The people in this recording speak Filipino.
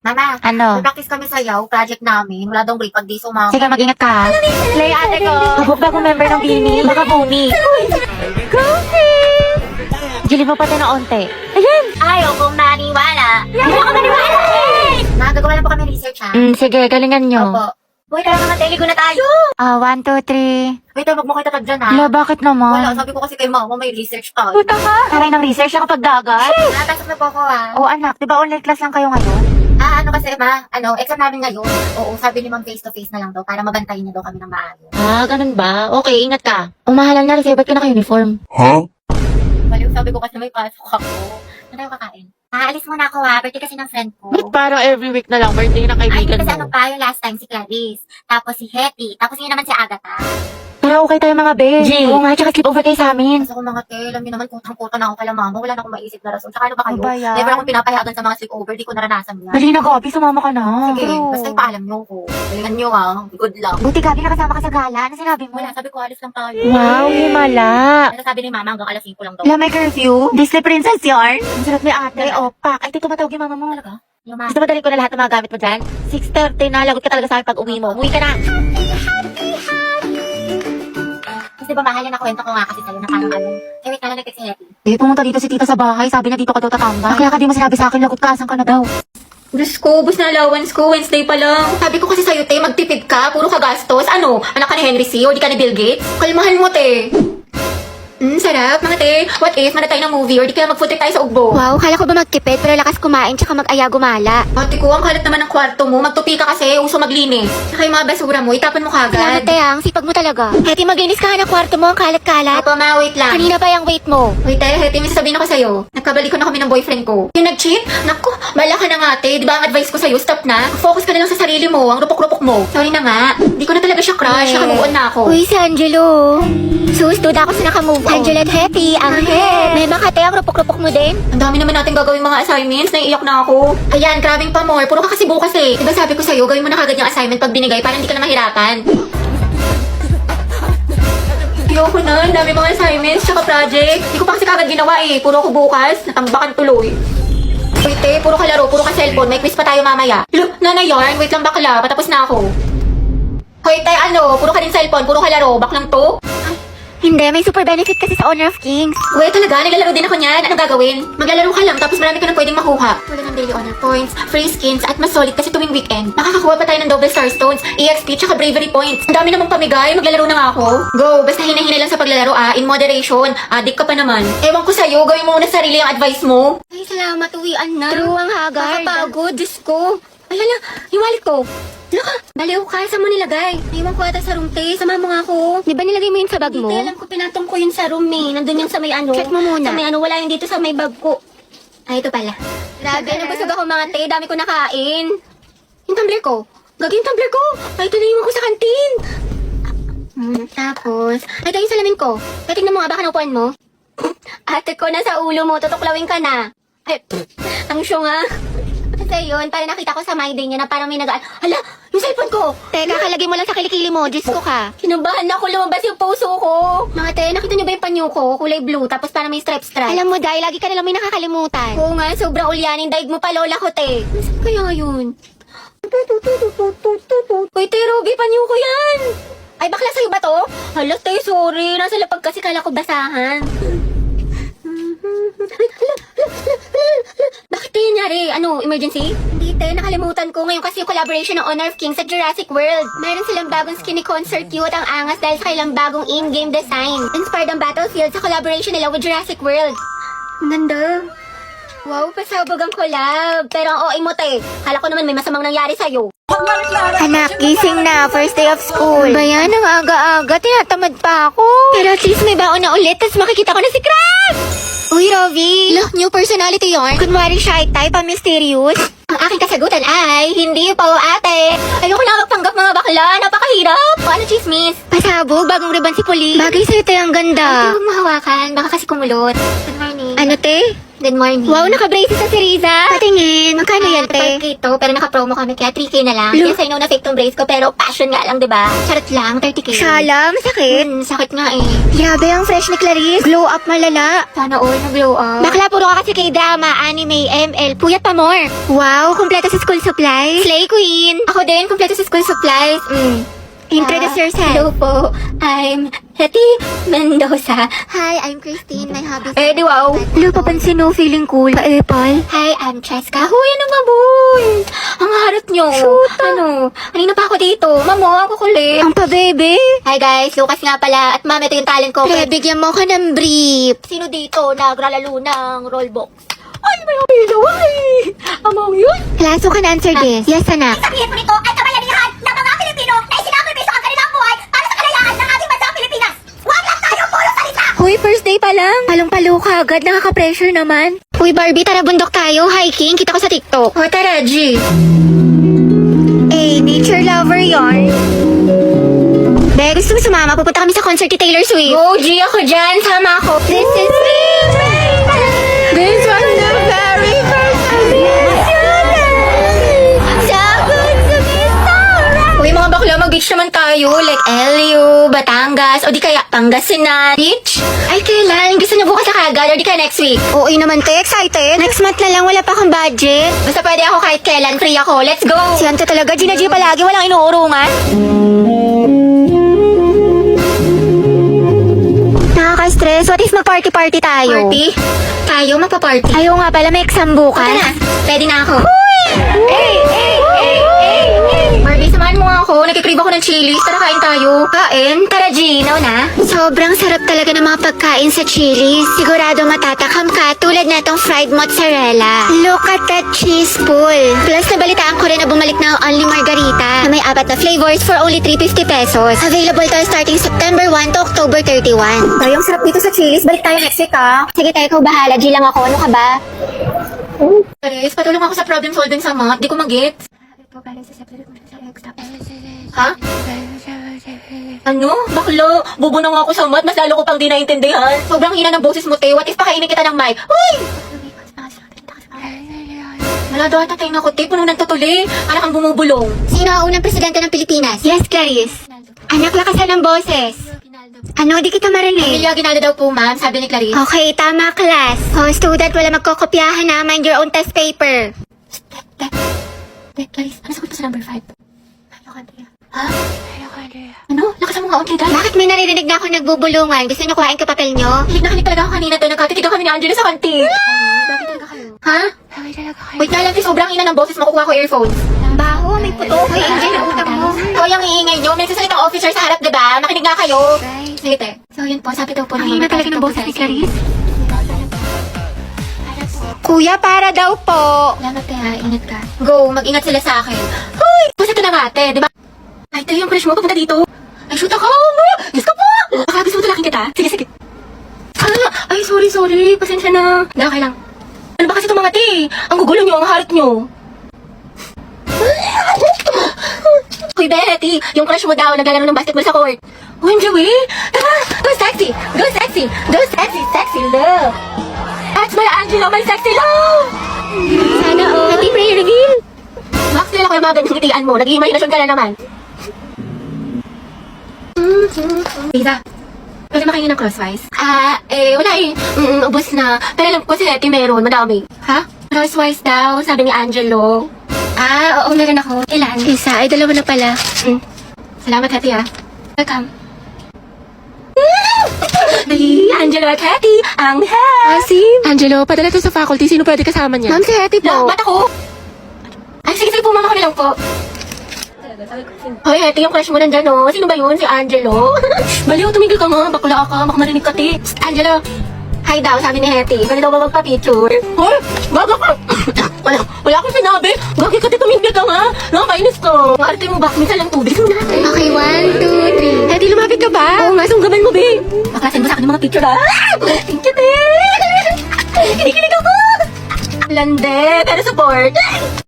Mama, Ano? mag-practice kami sayaw, project namin. Wala daw break pag di sumama. Sige, mag-ingat ka. Slay, ate ko. Habog bagong member ng Bini. Baka bumi. Coffee! Gilid mo pati na onte. Ayan! Ayaw kong maniwala. Ayaw kong maniwala! Ma, gagawa lang po kami research ha. Sige, galingan nyo. Opo. Uy, tara naman, teligo na tayo. 1, 2, 3. Wait, wag mo kayo tatag dyan ha. Hala, bakit Wala, naman? sabi ko kasi kay mama, may research tayo. Puta ka! Taray ng research ako pag dagat. Napasok na po ako ha. Oo, anak. Di ba online class lang kayo ngayon? Ano kasi ma, exam namin ngayon. Oo, sabi ni ma'am face to face na lang daw para mabantayin niya daw kami ng maayos. Ganun ba? Okay, ingat ka. Umahalan na, Rize, ba't ka naka-uniform? Baliw, sabi ko kasi may pasok ako. Ano tayo kakain? Aalis muna ako ha, birthday kasi ng friend ko. Ba't parang every week na lang birthday ng Ay, kaibigan kasi mo? ano pa, yung last time si Clarice. Tapos si Hetty. Tapos yun naman si Agatha. Pero okay tayo mga be. G. Oo nga, tsaka sleep over kayo sa amin. Kasi kung mga te, alam niyo naman, kutang-kuta na ako kala mama. Wala na akong maisip na rason. Tsaka ano ba kayo? Ano ba yan? Never akong pinapayagan sa mga sleepover. Di ko naranasan yan. Dali na, Gabi, sumama ka na. Sige, basta ipaalam niyo ko. Galingan niyo ha. Good luck. Buti, Gabi, nakasama ka sa gala. Ano sinabi mo? Wala, sabi ko alis lang tayo. Wow, himala. Ano sabi ni mama hanggang alas 5 lang daw. Wala, may curfew. Disney Princess yarn. Ang sarap ni ate. Opak. Ay, ito tumatawag yung mama mo. Talaga? Yung mama. Gusto madali ko na lahat ng mga gamit mo dyan? 6:30 na. Lagot ka talaga sa akin pag uwi mo. Umuwi ka na. Kasi ba mahal na kwento ko nga kasi sa'yo na parang ano. Eh, wait, na nag-text si Hetty. Pumunta dito si tita sa bahay. Sabi niya dito ka daw tatambay. Kaya ka di mo sinabi sa akin, lagot ka. Asan ka na daw? Diyos ko, bus na allowance ko, Wednesday pa lang. Sabi ko kasi sa'yo, te, magtipid ka, puro ka gastos. Ano, anak ka ni Henry C. o di ka ni Bill Gates? Kalmahan mo, te. Sarap, mga te. What if, mana tayo ng movie or di kaya mag-food trip tayo sa Ugbo? Wow, kala ko ba magtipid pero lakas kumain tsaka mag-aya gumala. Ate ko, ang kalat naman ng kwarto mo. Magtupi ka kasi, uso maglinis. Saka yung mga basura mo, itapon mo Salamat kagad. tayang, sipag mo talaga. Heti, maglinis ka nga ng kwarto mo, ang kalat-kalat. Opo, ma, wait lang. Kanina pa yung weight mo. Wait, Heti, may sasabihin ako sa'yo. Nagkabalik ko na kami ng boyfriend ko. Yung nag-cheat? Naku, bala ka na nga, te. Di ba ang advice ko sa'yo, stop na. Focus ka na lang sa sarili mo, ang rupok-rupok mo. Sorry na nga. Di ko na talaga siya crush, naka-move on na ako. Uy, si Angelo. Sus, duda ako sa naka-move on. Angelo at Heti, ang head. May makate ang rupok-rupok mo din. Ang dami naman natin gagawin mga assignments, naiiyak na ako. Ayan, grabing pa more. Puro ka kasi bukas eh. Diba sabi ko sa'yo, gawin mo na kagad yung assignment pag binigay para hindi ka na mahirapan. Ayoko na, ang dami mga assignments, tsaka project. Hindi ko pa kasi kagad ginawa eh. Puro ako bukas, natambakan tuloy. Uy, te, puro ka laro, puro ka cellphone. May quiz pa tayo mamaya. Look, nanay yarn, wait lang bakla, patapos na ako. Hoy, te, ano, puro ka din cellphone, puro ka laro, baklang to? Hindi, may super benefit kasi sa Honor of Kings. Uy, talaga, naglalaro din ako niyan. Anong gagawin? Maglalaro ka lang, tapos marami ka nang pwedeng makuha. Wala ng daily honor points, free skins, at mas solid kasi tuwing weekend. Makakakuha pa tayo ng double star stones, EXP, tsaka bravery points. Ang dami namang pamigay, maglalaro na nga ako. Go, basta hina-hina lang sa paglalaro in moderation. Addict ka pa naman. Ewan ko sa'yo, gawin mo muna sa sarili yung advice mo. Ay, salamat, uwian na. True ang haggard. Nakapagod, Diyos ko. Alala, yung wallet ko. Laka, baliw ka, saan mo nilagay? Iwan ko ata sa room, te. Sama mo nga ako. Di ba nilagay mo yun sa bag mo? Hindi, alam ko, pinatong ko yun sa room eh. Nandun yun sa may ano. Check mo muna. Sa may ano, wala yun dito sa may bag ko. Ay, ito pala. Grabe, nabusog ako mga te. Dami ko nakain. Yung tumbler ko. Gagi yung tumbler ko. Ay, ito na yung ko sa kantin. Tapos, ay, ito yung salamin ko. Kaya tingnan mo nga, baka naupuan mo. Ate ko, nasa ulo mo. Tutuklawin ka na. Ay, ang syong nga. Kasi yun, para nakita ko sa my day niya na parang may Hala, yung cellphone ko. Teka, kalagay mo lang sa kilikili mo. Diyos ko ka. Kinabahan na ako, lumabas yung puso ko. Mga te, nakita niyo ba yung panyo ko? Kulay blue, tapos parang may stripe-stripe. Alam mo, dahil lagi ka nalang may nakakalimutan. Oo nga, sobrang ulyanin. Daig mo pa, lola ko, te. Saan kaya yun? Uy, te, Ruby, panyo ko yan. Ay, bakla sa'yo ba to? Hala, te, sorry. Nasa lapag kasi kala ko basahan. Bakit te, nangyari? Ano, emergency? Hindi, te, nakalimutan ko. Ngayon kasi yung collaboration ng Honor of Kings sa Jurassic World. Meron silang bagong skinny concert cute ang angas dahil sa kailang bagong in-game design. Inspired ang Battlefield sa collaboration nila with Jurassic World. Ang ganda. Wow, pasabog ang collab. Pero ang OA mo, te. Kala ko naman may masamang nangyari sa'yo. Anak, gising na. First day of school. Ba yan? Ang aga-aga. Tinatamad pa ako. Pero at least may baon na ulit. Tapos makikita ko na si Crab! Uy, Rovi. Look, new personality yarn. Kunwari shy type, mysterious. Ang aking kasagutan ay, hindi po ate. Ayoko na magpanggap mga bakla. Napakahirap. O ano, chismis? Pasabog, bagong ribbon si Puli. Bagay sa'yo tayo ang ganda. Huwag mo hawakan. Baka kasi kumulot. Good morning. Ano, te? Good morning. Wow, naka-braces sa si Riza. Patingin. Magkano yan, te? 5K to, pero naka-promo kami, kaya 3K na lang. Lo- Yes, I know na fake tong brace ko, pero passion nga lang, diba? Charot lang, 30K. Shala, masakit. Sakit nga eh. Grabe ang fresh ni Clarice. Glow up malala. Sana all na-glow up. Bakla, puro ka kasi kay drama, anime, ML, puyat pa more. Wow, kumpleto sa school supplies. Slay queen. Ako din, kompleto sa school supplies. Introduce yourself. Hello po, I'm Hetty Mendoza. Hi, I'm Christine. My hobbies. Eh, di wow. Lo, papansin mo, feeling cool. Ka-epal. Hi, I'm Cheska. Huy, ano ba, boys? Ang harot nyo. Shoot. Ano? Kanina pa ako dito. Mamo, ako kulit. Ang pa-bebe. Hi guys, Lucas nga pala. At ma'am, ito yung talent ko. Pre, bigyan mo ko ng brief. Sino dito nagralalo ng rollbox? Ay, may apilo. Ay! Amang yun. Class, you can answer this. Yes, anak. Sabihin mo nito ay kabayanihan ng mga Pilipino na isinakripisyo ang kanilang buhay para sa kalayaan ng ating bansang Pilipinas. Huwag lang tayo puro salita! Hoy, first day pa lang. Palong-palo ka agad. Nakaka-pressure naman. Uy, Barbie, tara bundok tayo. Hiking. Kita ko sa TikTok. O, tara, G. Eh, nature lover yon. Be, gusto mo sumama? Pupunta kami sa concert ni Taylor Swift. Go, G, ako dyan. Sama ako. This is me. This was the very first time. So good to be so right. Uy, mga bakla, mag-beach naman tayo. Like LU, Batangas, o di kaya Pangasinan. Beach? Ay, kailan? Gusto niyo bukas na kagad, o di kaya next week? Oo naman, te. Excited. Next month na lang. Wala pa akong budget. Basta pwede ako kahit kailan. Free ako. Let's go! Si Ante talaga. Gina palagi. Walang inuurungan. Nakaka-stress. What if mag-party-party tayo? Party? Tayo, magpa-party. Ayaw nga pala. May exam bukas. Tara na. Pwede na ako. Barbie, samahan mo nga ako. Nagkikrib ako ng chilies. Tara, kain tayo. Kain? Tara, G. Na. Sobrang sarap talaga ng mga pagkain sa Chili's. Sigurado matatakam ka tulad na itong fried mozzarella. Look at that cheese pool. Plus, nabalitaan ko rin na bumalik na ang Only Margarita na may 4 na flavors for only 350 pesos. Available to starting September 1 to October 31. Ay, ang sarap dito sa chilies. Balik tayo next week, ha? Sige tayo, ikaw bahala. G lang ako. Ano ka ba? Paris, patulong ako sa problem solving sa math. Di ko mag-gets. Ha? Ano? Baklo? Bubo na nga ako sa math. Mas lalo ko pang di naintindihan. Sobrang hina ng boses mo, te. What if pakainin kita ng mic? Uy! Wala daw ata tayo na ko, te. Puno ng tutuli. Para kang bumubulong. Sino ang unang presidente ng Pilipinas? Yes, Clarice. Anak, lakasan ng boses. Ano, di kita marinig. Emilio Aguinaldo daw po, ma'am. Sabi ni Clarice. Okay, tama, class. Oh, student, wala magkokopyahan na. Mind your own test paper. Clarice, ano sagot pa sa number 5? Ha? Ano? Lakasan mo nga, okay, guys. Bakit may naririnig na ako nagbubulungan? Gusto niyo kuhain ko papel niyo? Hilig na hilig talaga ako kanina doon. Nagkatitigaw kami ni Angela sa kantin. Bakit talaga kayo? Ha? Wait na lang, please. Sobrang hina ng boses. Makukuha ko earphones. Baho, may puto. Hoy, Angel, na utang mo. So, yung iingay nyo. May sasalitang officer sa harap, diba? Makinig nga kayo. Sige, te. So, yun po. Sabi daw po Ang hina talaga ng boses ni Clarice. Kuya, para daw po. Salamat, te, ha. Ingat ka. Go. Mag-ingat sila sa akin. Hoy! Basta ito na nga, te. Diba? Ay, te, yung crush mo. Papunta dito. Ay, shoot ako. Diyos ko po. Baka gusto mo talaking kita. Sige, sige. Ah, ay, sorry. Pasensya na. Okay lang. Ano ba kasi itong mga te? Ang gugulo nyo, ang harot nyo. Hoy, Betty, yung crush mo daw naglalaro ng basketball sa court. Uy, Joey, tara, go sexy, sexy love. That's my Angela, my sexy love. Sana all. Happy prayer reveal. Max, nila ko yung mga ganyang ngitian mo. Nag-iimahinasyon ka na naman. Lisa, pwede makingin ng crosswise? Wala eh. Ubos na. Pero alam ko si Hetty meron, madami. Ha? Crosswise daw, sabi ni Angelo. Oo, meron ako. Ilan? Isa, ay dalawa na pala. Salamat, Hetty, ha. Welcome. Ay, Angelo at Hetty, ang Asim! Angelo, padala to sa faculty. Sino pwede kasama niya? Ma'am, si Hetty po. Ba't ako? Ay, sige po, mama kami lang po. Hoy, Hetty, yung crush mo nandyan, oh. Sino ba yun? Si Angelo? Baliw, tumigil ka nga. Bakla ka. Baka marinig ka, ti. Psst, Angelo. Hi daw, sabi ni Hetty. Pwede daw ba magpa-picture? Hoy, baga ka. Wala akong sinabi. Bakit ka, ti, tumigil ka nga? Nakakainis ko. Ang arte mo ba? Minsan lang tubig. Sino natin? Okay, 1, 2, 3. Hetty, lumapit ka ba? Oo nga, sunggaban mo, be. Baklasin mo sa akin yung mga picture, ha? Thank you, te. Kinikilig ako. Lande, pero support.